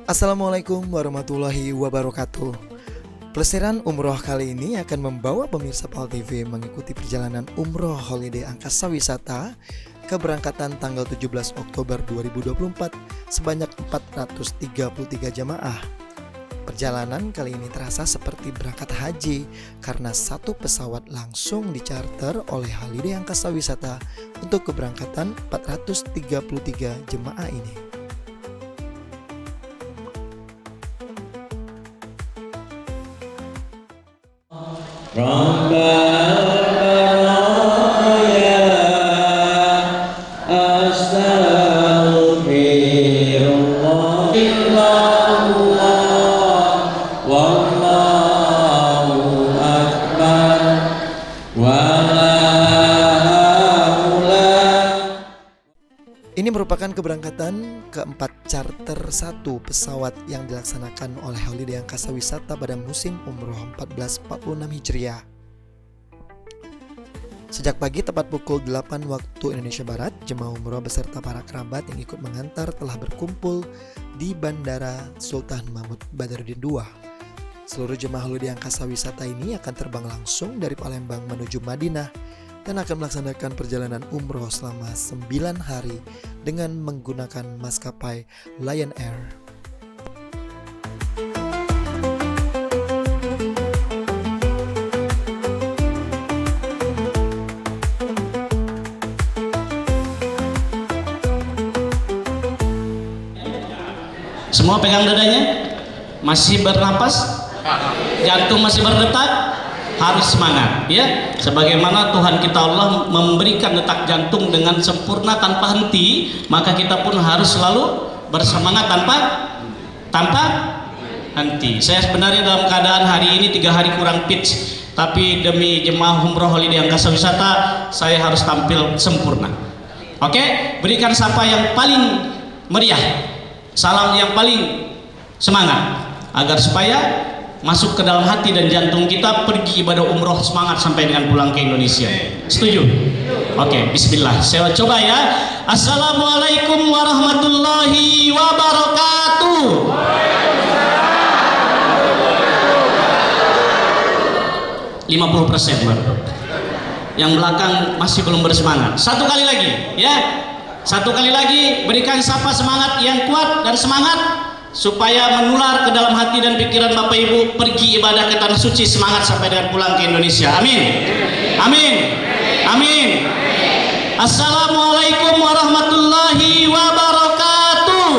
Assalamualaikum warahmatullahi wabarakatuh. Pelesiran umroh kali ini akan membawa pemirsa PAL TV mengikuti perjalanan umroh holiday angkasa wisata keberangkatan tanggal 17 Oktober 2024 sebanyak 433 jamaah. Perjalanan kali ini terasa seperti berangkat haji karena satu pesawat langsung dicarter oleh Holiday Angkasa Wisata untuk keberangkatan 433 jemaah ini. Ini merupakan keberangkatan keempat charter satu pesawat yang dilaksanakan oleh Holiday Angkasa Wisata pada musim umroh 1446 Hijriah. Sejak pagi tepat pukul 8 waktu Indonesia Barat, jemaah umroh beserta para kerabat yang ikut mengantar telah berkumpul di Bandara Sultan Mahmud Badarudin II. Seluruh jemaah Holiday Angkasa Wisata ini akan terbang langsung dari Palembang menuju Madinah dan akan melaksanakan perjalanan umroh selama 9 hari dengan menggunakan maskapai Lion Air. Semua pegang dadanya, masih bernapas, jantung masih berdetak, harus semangat ya, sebagaimana Tuhan kita Allah memberikan detak jantung dengan sempurna tanpa henti, maka kita pun harus selalu bersemangat tanpa henti. Saya sebenarnya dalam keadaan hari ini 3 hari kurang pitch, tapi demi jemaah umroh Holiday Angkasa Wisata saya harus tampil sempurna. Oke, berikan sapa yang paling meriah, salam yang paling semangat, agar supaya masuk ke dalam hati dan jantung kita, pergi ibadah umroh semangat sampai dengan pulang ke Indonesia. Setuju? Oke, bismillah. Saya coba ya. Assalamualaikum warahmatullahi wabarakatuh. 50% baru. Yang belakang masih belum bersemangat. Satu kali lagi ya. Satu kali lagi, berikan sapa semangat yang kuat dan semangat supaya menular ke dalam hati dan pikiran Bapak Ibu, pergi ibadah ke tanah suci semangat sampai dengan pulang ke Indonesia. Amin. Amin. Amin. Assalamualaikum warahmatullahi wabarakatuh.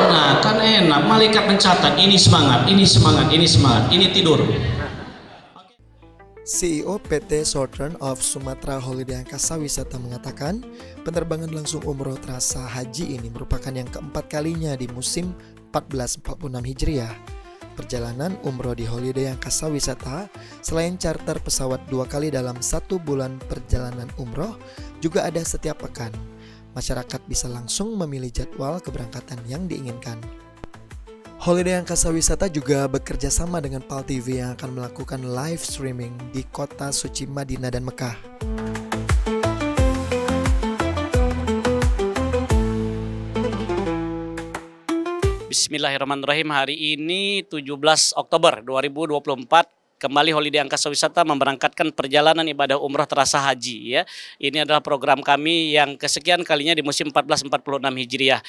Nah, kan enak, malaikat mencatat, ini semangat, ini semangat, ini semangat, ini tidur. CEO PT Southern of Sumatra Holiday Angkasa Wisata mengatakan, penerbangan langsung umroh terasa haji ini merupakan yang keempat kalinya di musim 1446 Hijriah. Perjalanan umroh di Holiday Angkasa Wisata selain charter pesawat 2 kali dalam 1 bulan perjalanan umroh, juga ada setiap pekan. Masyarakat bisa langsung memilih jadwal keberangkatan yang diinginkan. Holiday Angkasa Wisata juga bekerja sama dengan PAL TV yang akan melakukan live streaming di kota suci Madinah dan Mekah. Bismillahirrahmanirrahim. Hari ini 17 Oktober 2024. Kembali Holiday Angkasa Wisata memberangkatkan perjalanan ibadah umroh terasa haji ya. Ini adalah program kami yang kesekian kalinya di musim 1446 Hijriah.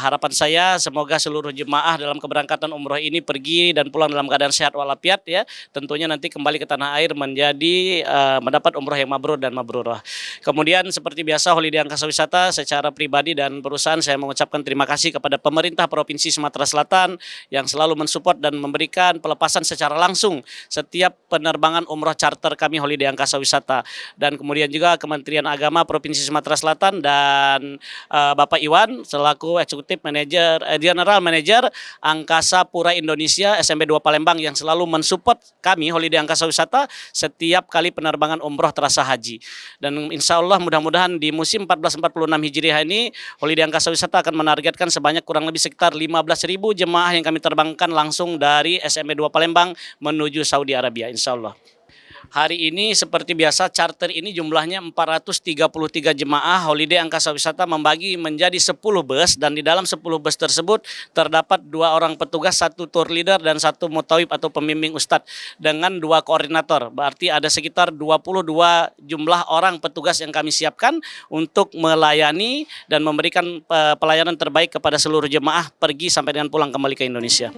Harapan saya semoga seluruh jemaah dalam keberangkatan umroh ini pergi dan pulang dalam keadaan sehat walafiat ya. Tentunya nanti kembali ke tanah air menjadi mendapat umroh yang mabrur dan mabrurah. Kemudian seperti biasa Holiday Angkasa Wisata secara pribadi dan perusahaan saya mengucapkan terima kasih kepada pemerintah Provinsi Sumatera Selatan yang selalu mensupport dan memberikan pelepasan secara langsung setiap penerbangan umroh charter kami Holiday Angkasa Wisata, dan kemudian juga Kementerian Agama Provinsi Sumatera Selatan dan Bapak Iwan selaku Eksekutif Manager General Manager Angkasa Pura Indonesia SMB 2 Palembang yang selalu mensupport kami Holiday Angkasa Wisata setiap kali penerbangan umroh terasa haji. Dan insya Allah mudah-mudahan di musim 1446 Hijriah ini Holiday Angkasa Wisata akan menargetkan sebanyak kurang lebih sekitar 15.000 jemaah yang kami terbangkan langsung dari SMB 2 Palembang menuju Saudi Arabia, insya Allah. Hari ini seperti biasa charter ini jumlahnya 433 jemaah Holiday Angkasa Wisata membagi menjadi 10 bus, dan di dalam 10 bus tersebut terdapat 2 orang petugas, 1 tour leader dan 1 mutawib atau pembimbing ustadz dengan 2 koordinator. Berarti ada sekitar 22 jumlah orang petugas yang kami siapkan untuk melayani dan memberikan pelayanan terbaik kepada seluruh jemaah pergi sampai dengan pulang kembali ke Indonesia.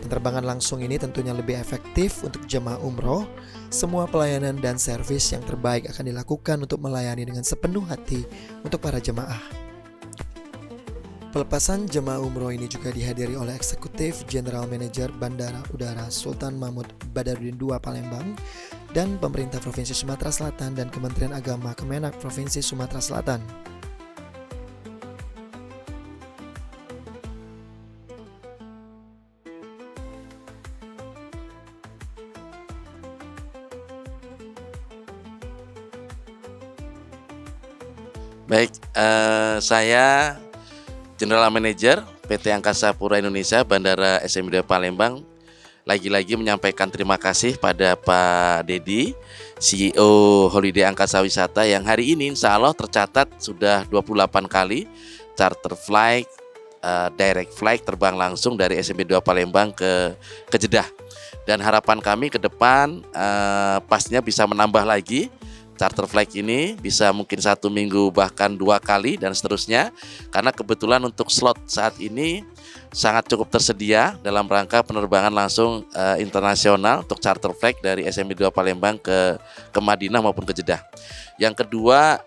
Penerbangan langsung ini tentunya lebih efektif untuk jemaah umroh. Semua pelayanan dan servis yang terbaik akan dilakukan untuk melayani dengan sepenuh hati untuk para jemaah. Pelepasan jemaah umroh ini juga dihadiri oleh Eksekutif General Manager Bandara Udara Sultan Mahmud Badarudin II Palembang dan pemerintah Provinsi Sumatera Selatan dan Kementerian Agama Kemenak Provinsi Sumatera Selatan. Baik, saya General Manager PT Angkasa Pura Indonesia Bandara SMID Palembang lagi-lagi menyampaikan terima kasih pada Pak Dedi, CEO Holiday Angkasa Wisata yang hari ini insya Allah tercatat sudah 28 kali charter flight, direct flight terbang langsung dari SMID Palembang ke Jeddah. Dan harapan kami ke depan pastinya bisa menambah lagi. Charter flight ini bisa mungkin 1 minggu bahkan 2 kali dan seterusnya, karena kebetulan untuk slot saat ini sangat cukup tersedia dalam rangka penerbangan langsung internasional untuk charter flight dari SMI 2 Palembang ke Madinah maupun ke Jeddah. Yang kedua,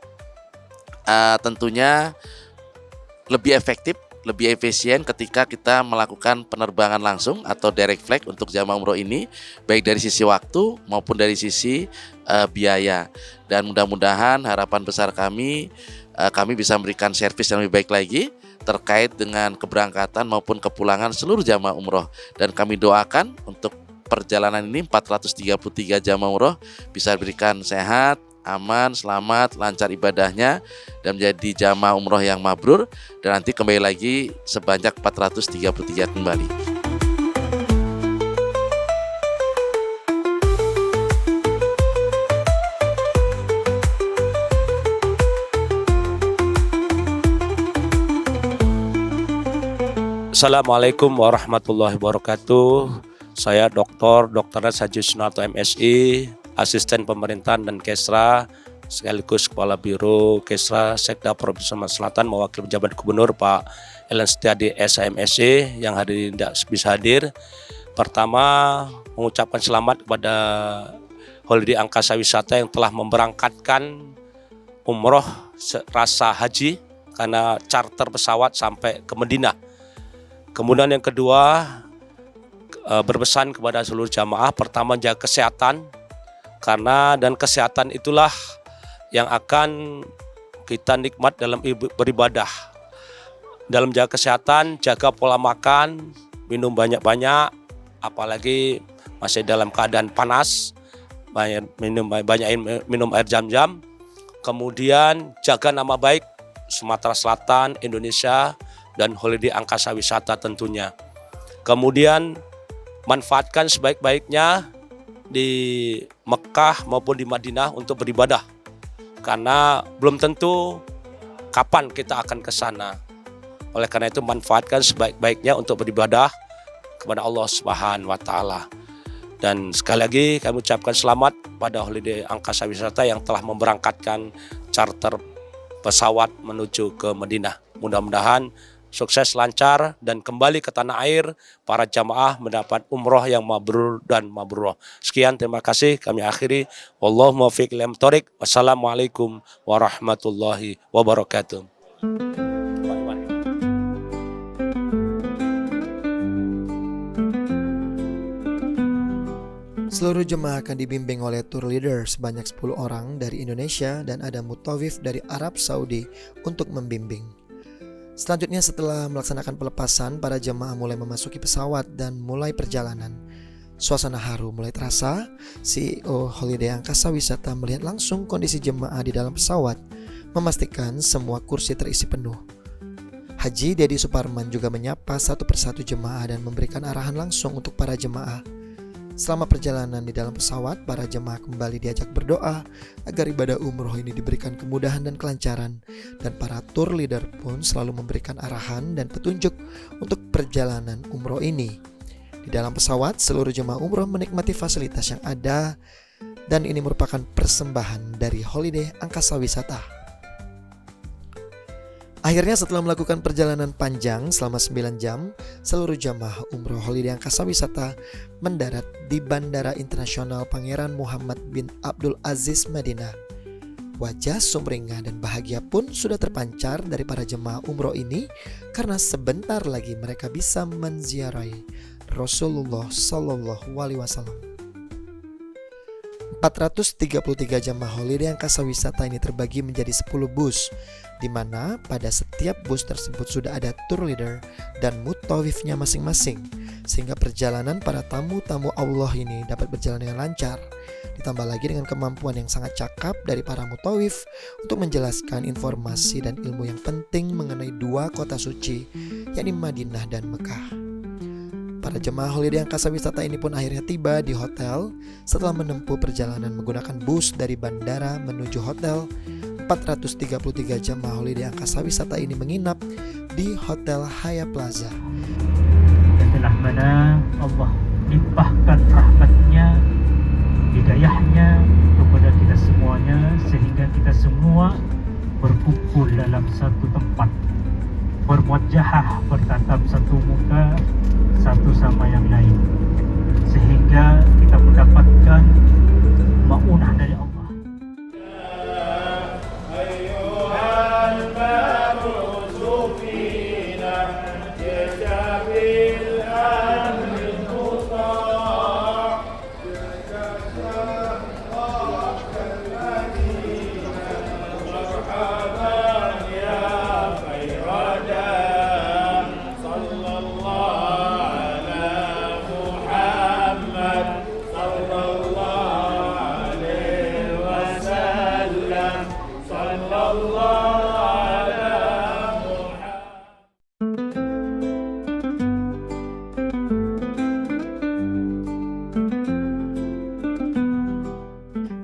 tentunya lebih efektif, lebih efisien ketika kita melakukan penerbangan langsung atau direct flight untuk jamaah umroh ini, baik dari sisi waktu maupun dari sisi biaya. Dan mudah-mudahan harapan besar kami bisa memberikan servis yang lebih baik lagi terkait dengan keberangkatan maupun kepulangan seluruh jamaah umroh. Dan kami doakan untuk perjalanan ini 433 jamaah umroh bisa diberikan sehat, aman, selamat, lancar ibadahnya dan menjadi jamaah umroh yang mabrur, dan nanti kembali lagi sebanyak 433 kembali. Assalamualaikum warahmatullahi wabarakatuh. Saya Dr. Haji Sunarto MSI, Asisten Pemerintahan dan Kesra, sekaligus Kepala Biro Kesra Sekda Provinsi Sumatera Selatan, mewakili pejabat Gubernur Pak Ellen Setiadi SMSI yang hari ini tidak bisa hadir. Pertama, mengucapkan selamat kepada Holiday Angkasa Wisata yang telah memberangkatkan umroh rasa haji karena charter pesawat sampai ke Madinah. Kemudian yang kedua, berpesan kepada seluruh jamaah, pertama jaga kesehatan, karena dan kesehatan itulah yang akan kita nikmat dalam beribadah. Dalam jaga kesehatan, jaga pola makan, minum banyak-banyak, apalagi masih dalam keadaan panas, banyak minum air jam-jam. Kemudian jaga nama baik Sumatera Selatan, Indonesia, dan Holiday Angkasa Wisata tentunya. Kemudian manfaatkan sebaik-baiknya di Mekah maupun di Madinah untuk beribadah, karena belum tentu kapan kita akan ke sana. Oleh karena itu manfaatkan sebaik-baiknya untuk beribadah kepada Allah Subhanahu wa taala. Dan sekali lagi kami ucapkan selamat pada Holiday Angkasa Wisata yang telah memberangkatkan charter pesawat menuju ke Madinah. Mudah-mudahan sukses, lancar, dan kembali ke tanah air para jamaah mendapat umroh yang mabrur dan mabrurah. Sekian, terima kasih. Kami akhiri. Wallahu muwaffiq ila thoriq. Wassalamualaikum warahmatullahi wabarakatuh. Seluruh jemaah akan dibimbing oleh tour leader sebanyak 10 orang dari Indonesia dan ada mutawif dari Arab Saudi untuk membimbing. Selanjutnya, setelah melaksanakan pelepasan, para jemaah mulai memasuki pesawat dan mulai perjalanan. Suasana haru mulai terasa. CEO Holiday Angkasa Wisata melihat langsung kondisi jemaah di dalam pesawat, memastikan semua kursi terisi penuh. Haji Dedi Suparman juga menyapa satu persatu jemaah dan memberikan arahan langsung untuk para jemaah. Selama perjalanan di dalam pesawat, para jemaah kembali diajak berdoa agar ibadah umroh ini diberikan kemudahan dan kelancaran, dan para tour leader pun selalu memberikan arahan dan petunjuk untuk perjalanan umroh ini. Di dalam pesawat, seluruh jemaah umroh menikmati fasilitas yang ada, dan ini merupakan persembahan dari Holiday Angkasa Wisata. Akhirnya setelah melakukan perjalanan panjang selama 9 jam, seluruh jamaah umroh Holiday Angkasa Wisata mendarat di Bandara Internasional Pangeran Muhammad bin Abdul Aziz Madinah. Wajah sumringah dan bahagia pun sudah terpancar dari para jemaah umroh ini karena sebentar lagi mereka bisa menziarahi Rasulullah Shallallahu Alaihi Wasallam. 433 jamaah Holiday Angkasa Wisata ini terbagi menjadi 10 bus, di mana pada setiap bus tersebut sudah ada tour leader dan mutawifnya masing-masing, sehingga perjalanan para tamu-tamu Allah ini dapat berjalan dengan lancar. Ditambah lagi dengan kemampuan yang sangat cakap dari para mutawif untuk menjelaskan informasi dan ilmu yang penting mengenai dua kota suci, yakni Madinah dan Mekah. Para jemaah Holiday Angkasa Wisata ini pun akhirnya tiba di hotel setelah menempuh perjalanan menggunakan bus dari bandara menuju hotel. 433 jemaah Holiday Angkasa Wisata ini menginap di Hotel Haya Plaza. Dan telah mana Allah limpahkan rahmatnya, hidayahnya kepada kita semuanya, sehingga kita semua berkumpul dalam satu tempat, bermuajahah, bertatap satu muka satu sama yang lain, sehingga kita mendapatkan maunah dari Allah.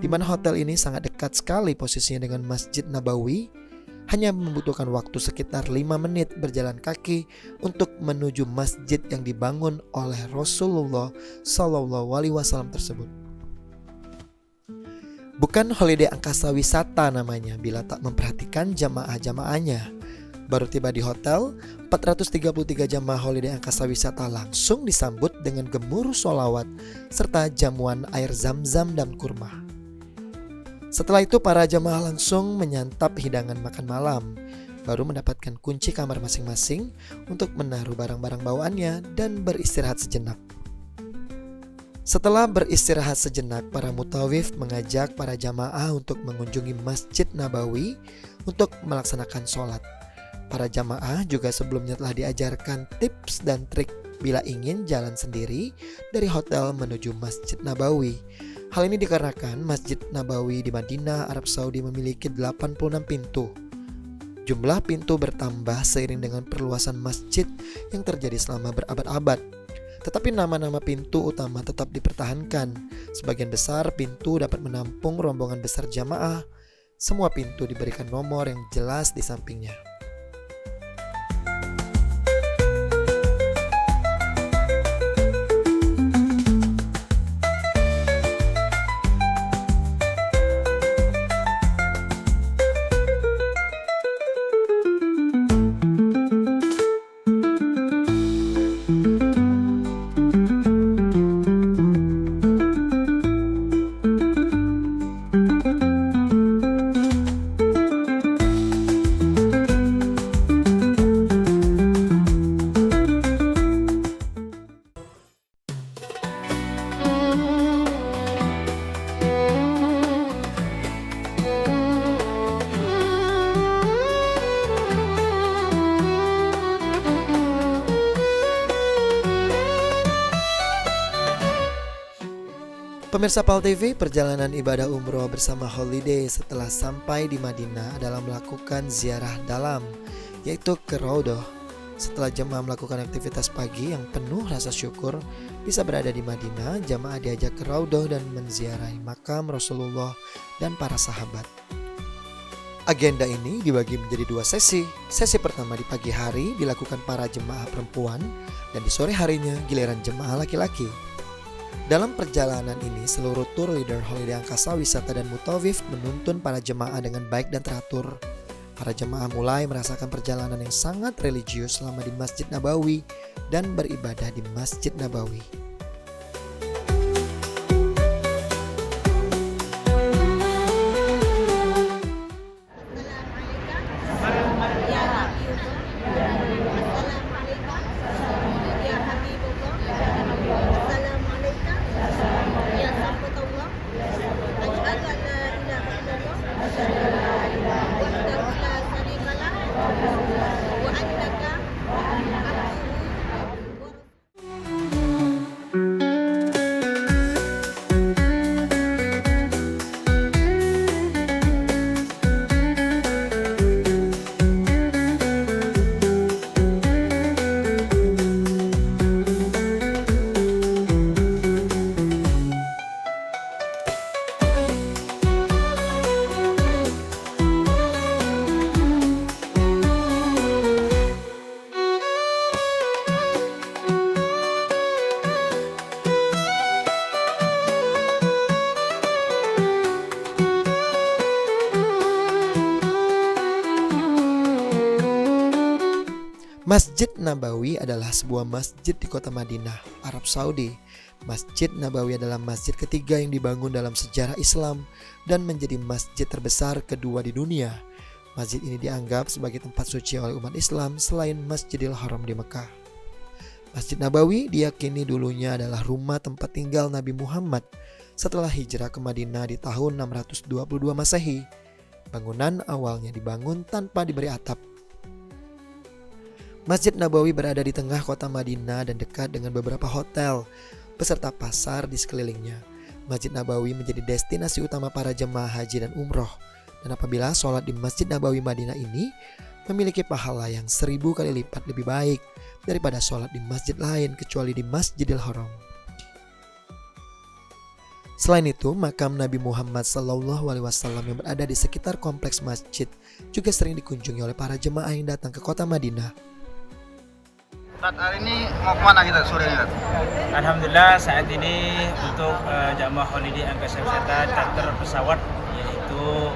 Di mana hotel ini sangat dekat sekali posisinya dengan Masjid Nabawi, hanya membutuhkan waktu sekitar 5 menit berjalan kaki untuk menuju masjid yang dibangun oleh Rasulullah Shallallahu Alaihi Wasallam tersebut. Bukan Holiday Angkasa Wisata namanya bila tak memperhatikan jamaah-jamaahnya. Baru tiba di hotel, 433 jamaah Holiday Angkasa Wisata langsung disambut dengan gemuruh sholawat serta jamuan air zam-zam dan kurma. Setelah itu para jamaah langsung menyantap hidangan makan malam, baru mendapatkan kunci kamar masing-masing untuk menaruh barang-barang bawaannya dan beristirahat sejenak. Setelah beristirahat sejenak, para mutawif mengajak para jamaah untuk mengunjungi Masjid Nabawi untuk melaksanakan sholat. Para jamaah juga sebelumnya telah diajarkan tips dan trik bila ingin jalan sendiri dari hotel menuju Masjid Nabawi. Hal ini dikarenakan Masjid Nabawi di Madinah, Arab Saudi memiliki 86 pintu. Jumlah pintu bertambah seiring dengan perluasan masjid yang terjadi selama berabad-abad. Tetapi nama-nama pintu utama tetap dipertahankan. Sebagian besar pintu dapat menampung rombongan besar jamaah. Semua pintu diberikan nomor yang jelas di sampingnya. Pemirsa PAL TV, perjalanan ibadah umroh bersama Holiday setelah sampai di Madinah adalah melakukan ziarah dalam, yaitu ke Raudhah. Setelah jemaah melakukan aktivitas pagi yang penuh rasa syukur, bisa berada di Madinah, jemaah diajak ke Raudhah dan menziarahi makam Rasulullah dan para sahabat. Agenda ini dibagi menjadi 2 sesi. Sesi pertama di pagi hari dilakukan para jemaah perempuan dan di sore harinya giliran jemaah laki-laki. Dalam perjalanan ini, seluruh tour leader Holiday Angkasa Wisata dan Mutawif menuntun para jemaah dengan baik dan teratur. Para jemaah mulai merasakan perjalanan yang sangat religius selama di Masjid Nabawi dan beribadah di Masjid Nabawi. Masjid Nabawi adalah sebuah masjid di kota Madinah, Arab Saudi. Masjid Nabawi adalah masjid ketiga yang dibangun dalam sejarah Islam dan menjadi masjid terbesar kedua di dunia. Masjid ini dianggap sebagai tempat suci oleh umat Islam selain Masjidil Haram di Mekah. Masjid Nabawi diyakini dulunya adalah rumah tempat tinggal Nabi Muhammad setelah hijrah ke Madinah di tahun 622 Masehi. Bangunan awalnya dibangun tanpa diberi atap. Masjid Nabawi berada di tengah kota Madinah dan dekat dengan beberapa hotel beserta pasar di sekelilingnya. Masjid Nabawi menjadi destinasi utama para jemaah haji dan umroh. Dan apabila sholat di Masjid Nabawi Madinah ini memiliki pahala yang 1000 kali lipat lebih baik daripada sholat di masjid lain kecuali di Masjidil Haram. Selain itu, makam Nabi Muhammad SAW yang berada di sekitar kompleks masjid juga sering dikunjungi oleh para jemaah yang datang ke kota Madinah. Saat hari ini mau kemana kita sore ini? Alhamdulillah saat ini untuk jamaah Holiday Angkasa Wisata charter pesawat yaitu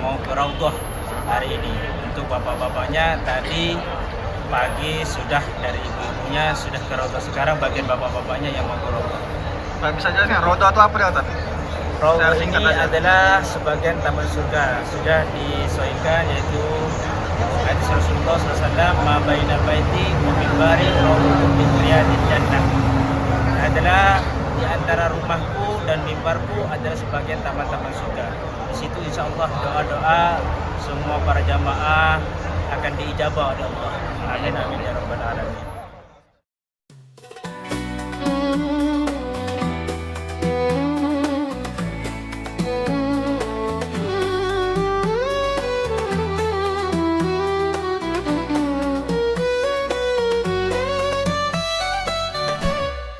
mau ke Raudhah hari ini. Untuk bapak-bapaknya tadi pagi sudah dari ibu-ibunya sudah ke Raudhah, sekarang bagian bapak-bapaknya yang mau ke Raudhah. Pak bisa jelasin Raudhah itu apa dia Ustaz? Raudhah ini adalah sebagian taman surga, sudah disesuaikan yaitu hadis Rasulullah SAW, ma baina baiti wa minbari raudhatun min riyadil jannah. Adalah di antara rumahku dan mimbarku adalah sebagian taman-taman surga. Di situ insya Allah doa-doa semua para jamaah akan diijabah oleh Allah. Amin amin ya rabbal alamin.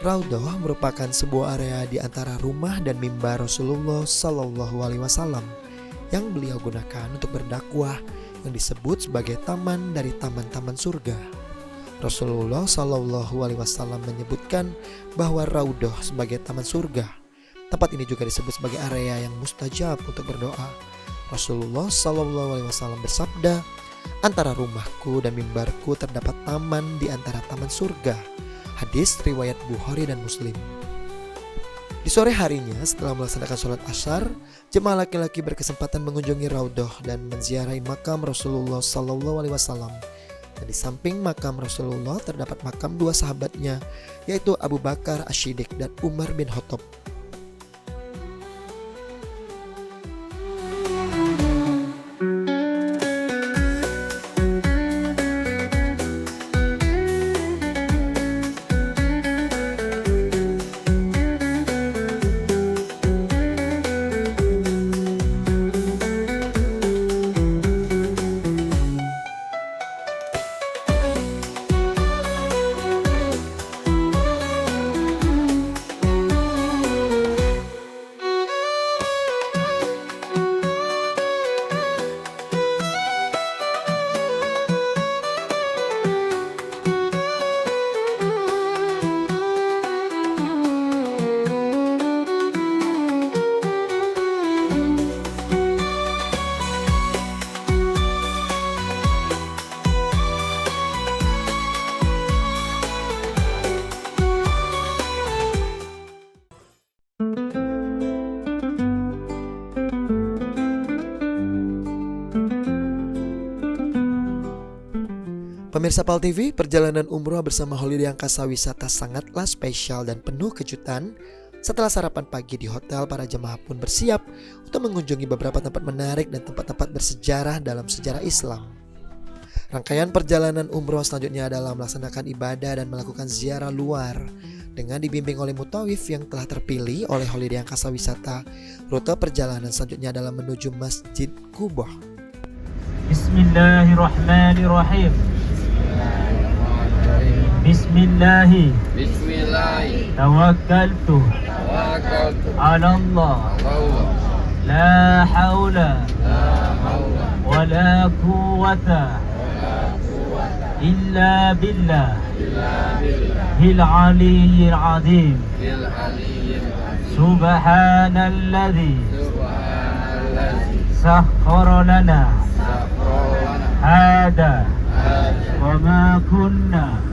Raudhah merupakan sebuah area di antara rumah dan mimbar Rasulullah SAW yang beliau gunakan untuk berdakwah yang disebut sebagai taman dari taman-taman surga. Rasulullah SAW menyebutkan bahwa Raudhah sebagai taman surga. Tempat ini juga disebut sebagai area yang mustajab untuk berdoa. Rasulullah SAW bersabda, antara rumahku dan mimbarku terdapat taman di antara taman surga. Hadis riwayat Bukhari dan Muslim. Di sore harinya setelah melaksanakan sholat asyar, jemaah laki-laki berkesempatan mengunjungi Raudhah dan menziarahi makam Rasulullah SAW. Dan di samping makam Rasulullah terdapat makam 2 sahabatnya, yaitu Abu Bakar As-Siddiq dan Umar bin Khattab. Pemirsa PAL TV, perjalanan umroh bersama Holiday Angkasa Wisata sangatlah spesial dan penuh kejutan. Setelah sarapan pagi di hotel, para jemaah pun bersiap untuk mengunjungi beberapa tempat menarik dan tempat-tempat bersejarah dalam sejarah Islam. Rangkaian perjalanan umroh selanjutnya adalah melaksanakan ibadah dan melakukan ziarah luar dengan dibimbing oleh mutawif yang telah terpilih oleh Holiday Angkasa Wisata. Rute perjalanan selanjutnya adalah menuju Masjid Quba. Bismillahirrahmanirrahim. Bismillahi. Tawakkaltu. Ala Allah. La haula. Wala quwwata. Illa billah. Hil aliyyil azim. Subhanalladzi. Sakhkhara lana. Hada. Wa ma kunna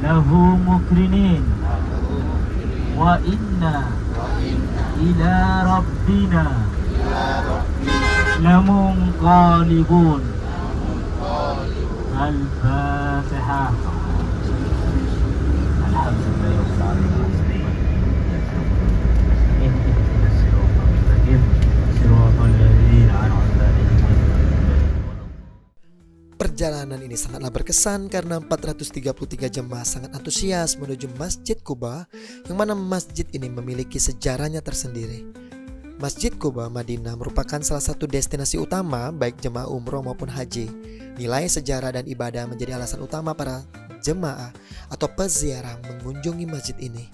lahu mukrinin wa inna ila rabbina lamunqalibun. Al-Fatihah. Alhamdulillahirabbil alamin. Ihdinas siratal mustaqim, siratal ladzina an'amta 'alaihim. Perjalanan ini sangatlah berkesan karena 433 jemaah sangat antusias menuju Masjid Quba, yang mana masjid ini memiliki sejarahnya tersendiri. Masjid Quba Madinah merupakan salah satu destinasi utama baik jemaah umroh maupun haji. Nilai sejarah dan ibadah menjadi alasan utama para jemaah atau peziarah mengunjungi masjid ini.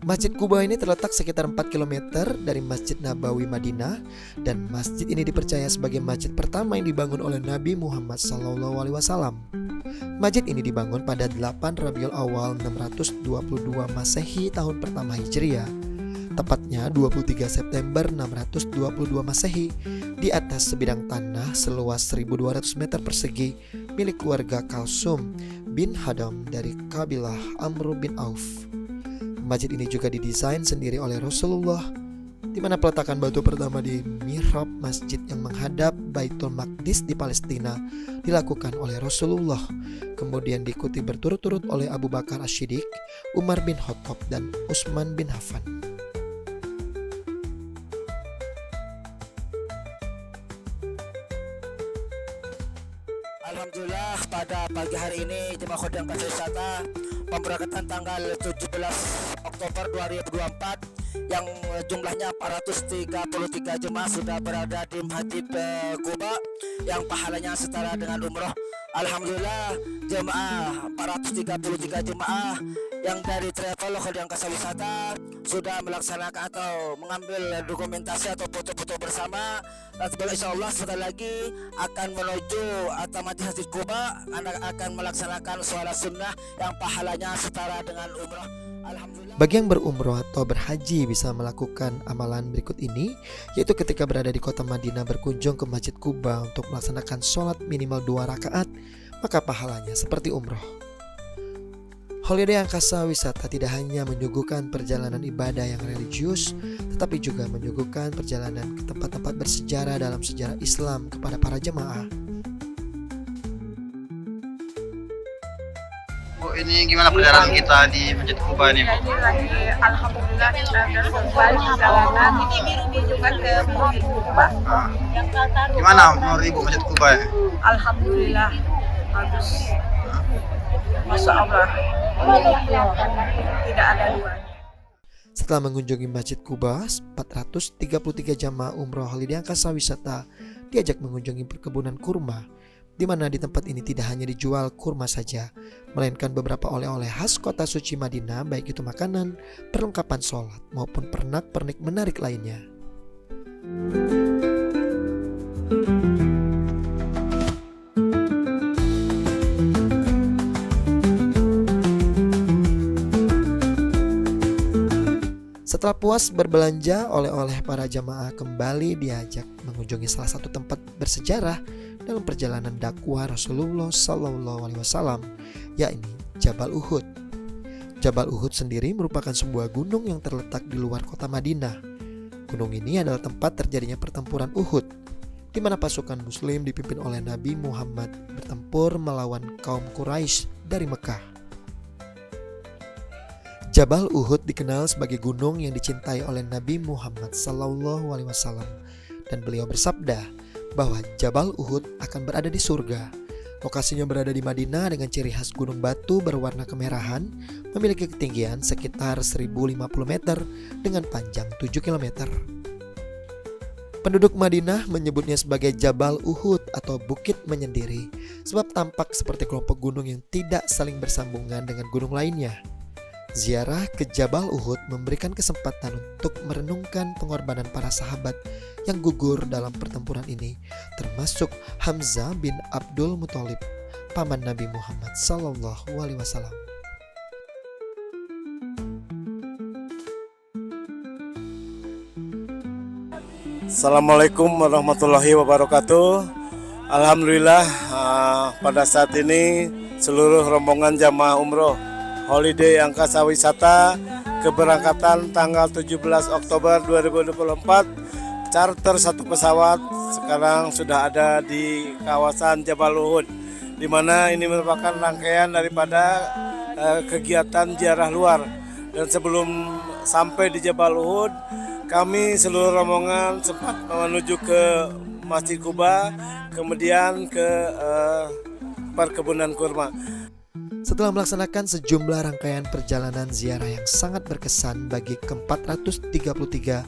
Masjid Quba ini terletak sekitar 4 km dari Masjid Nabawi Madinah, dan masjid ini dipercaya sebagai masjid pertama yang dibangun oleh Nabi Muhammad SAW. Masjid ini dibangun pada 8 Rabiul Awal 622 Masehi tahun pertama Hijriah, tepatnya 23 September 622 Masehi, di atas sebidang tanah seluas 1.200 meter persegi milik keluarga Kalsum bin Hadam dari kabilah Amr bin Auf. Masjid ini juga didesain sendiri oleh Rasulullah, di mana peletakan batu pertama di mihrab masjid yang menghadap Baitul Maqdis di Palestina dilakukan oleh Rasulullah, kemudian diikuti berturut-turut oleh Abu Bakar As-Siddiq, Umar bin Khattab, dan Utsman bin Affan. Alhamdulillah, pada pagi hari ini jemaah Holiday Angkasa Wisata pemberangkatan tanggal 17 Oktober 2024 yang jumlahnya 433 jemaah sudah berada di Masjid Quba yang pahalanya setara dengan umroh. Alhamdulillah, jemaah 433 jemaah yang dari travel Holiday Angkasa Wisata sudah melaksanakan atau mengambil dokumentasi atau foto-foto bersama, dan insya Allah sebentar lagi akan menuju atau Masjid Quba akan melaksanakan sholat sunnah yang pahalanya setara dengan umroh. Alhamdulillah. Bagi yang berumroh atau berhaji bisa melakukan amalan berikut ini, yaitu ketika berada di kota Madinah berkunjung ke Masjid Quba untuk melaksanakan sholat minimal 2 rakaat, maka pahalanya seperti umroh. Holiday Angkasa Wisata tidak hanya menyuguhkan perjalanan ibadah yang religius, tetapi juga menyuguhkan perjalanan ke tempat-tempat bersejarah dalam sejarah Islam kepada para jemaah. Bu, ini gimana perjalanan kita di Masjid Quba ini, Bu? Lagi alhamdulillah kita sudah selesai perjalanan ditujukan ke Masjid Quba. Gimana menurut Ibu Masjid Quba ya? Alhamdulillah bagus. Masya Allah. Tidak ada duanya. Setelah mengunjungi Masjid Quba, 433 jamaah umroh Holiday Angkasa Wisata diajak mengunjungi perkebunan kurma, di mana di tempat ini tidak hanya dijual kurma saja, melainkan beberapa oleh-oleh khas kota suci Madinah, baik itu makanan, perlengkapan sholat, maupun pernak-pernik menarik lainnya. Setelah puas berbelanja oleh-oleh, para jamaah kembali diajak mengunjungi salah satu tempat bersejarah dalam perjalanan dakwah Rasulullah Sallallahu Alaihi Wasallam, yakni Jabal Uhud. Jabal Uhud sendiri merupakan sebuah gunung yang terletak di luar kota Madinah. Gunung ini adalah tempat terjadinya pertempuran Uhud, di mana pasukan Muslim dipimpin oleh Nabi Muhammad bertempur melawan kaum Quraisy dari Mekah. Jabal Uhud dikenal sebagai gunung yang dicintai oleh Nabi Muhammad Sallallahu Alaihi Wasallam, dan beliau bersabda bahwa Jabal Uhud akan berada di surga. Lokasinya berada di Madinah dengan ciri khas gunung batu berwarna kemerahan, memiliki ketinggian sekitar 1050 meter dengan panjang 7 km. Penduduk Madinah menyebutnya sebagai Jabal Uhud atau Bukit Menyendiri, sebab tampak seperti kelompok gunung yang tidak saling bersambungan dengan gunung lainnya. Ziarah ke Jabal Uhud memberikan kesempatan untuk merenungkan pengorbanan para sahabat yang gugur dalam pertempuran ini, termasuk Hamzah bin Abdul Muthalib, paman Nabi Muhammad Sallallahu Alaihi Wasallam. Assalamualaikum warahmatullahi wabarakatuh. Alhamdulillah, pada saat ini seluruh rombongan jamaah umroh Holiday Angkasa Wisata keberangkatan tanggal 17 Oktober 2024, charter satu pesawat sekarang sudah ada di kawasan Jabal Uhud, di mana ini merupakan rangkaian daripada kegiatan ziarah luar. Dan sebelum sampai di Jabal Uhud, kami seluruh rombongan sempat menuju ke Masjid Kuba, kemudian ke perkebunan kurma. Setelah melaksanakan sejumlah rangkaian perjalanan ziarah yang sangat berkesan bagi ke-433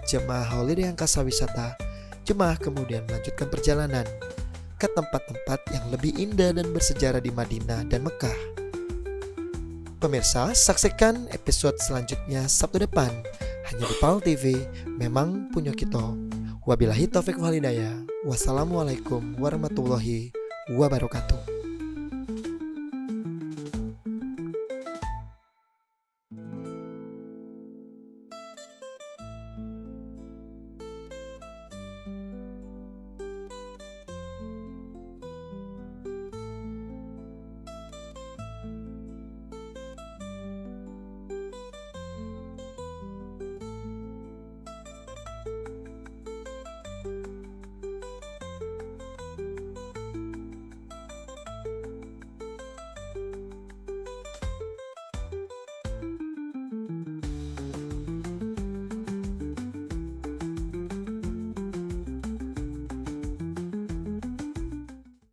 jemaah Holiday Angkasa Wisata, jemaah kemudian melanjutkan perjalanan ke tempat-tempat yang lebih indah dan bersejarah di Madinah dan Mekah. Pemirsa, saksikan episode selanjutnya Sabtu depan hanya di PAL TV, memang punya kita. Wabillahi taufiq wal hidayah. Wassalamualaikum warahmatullahi wabarakatuh.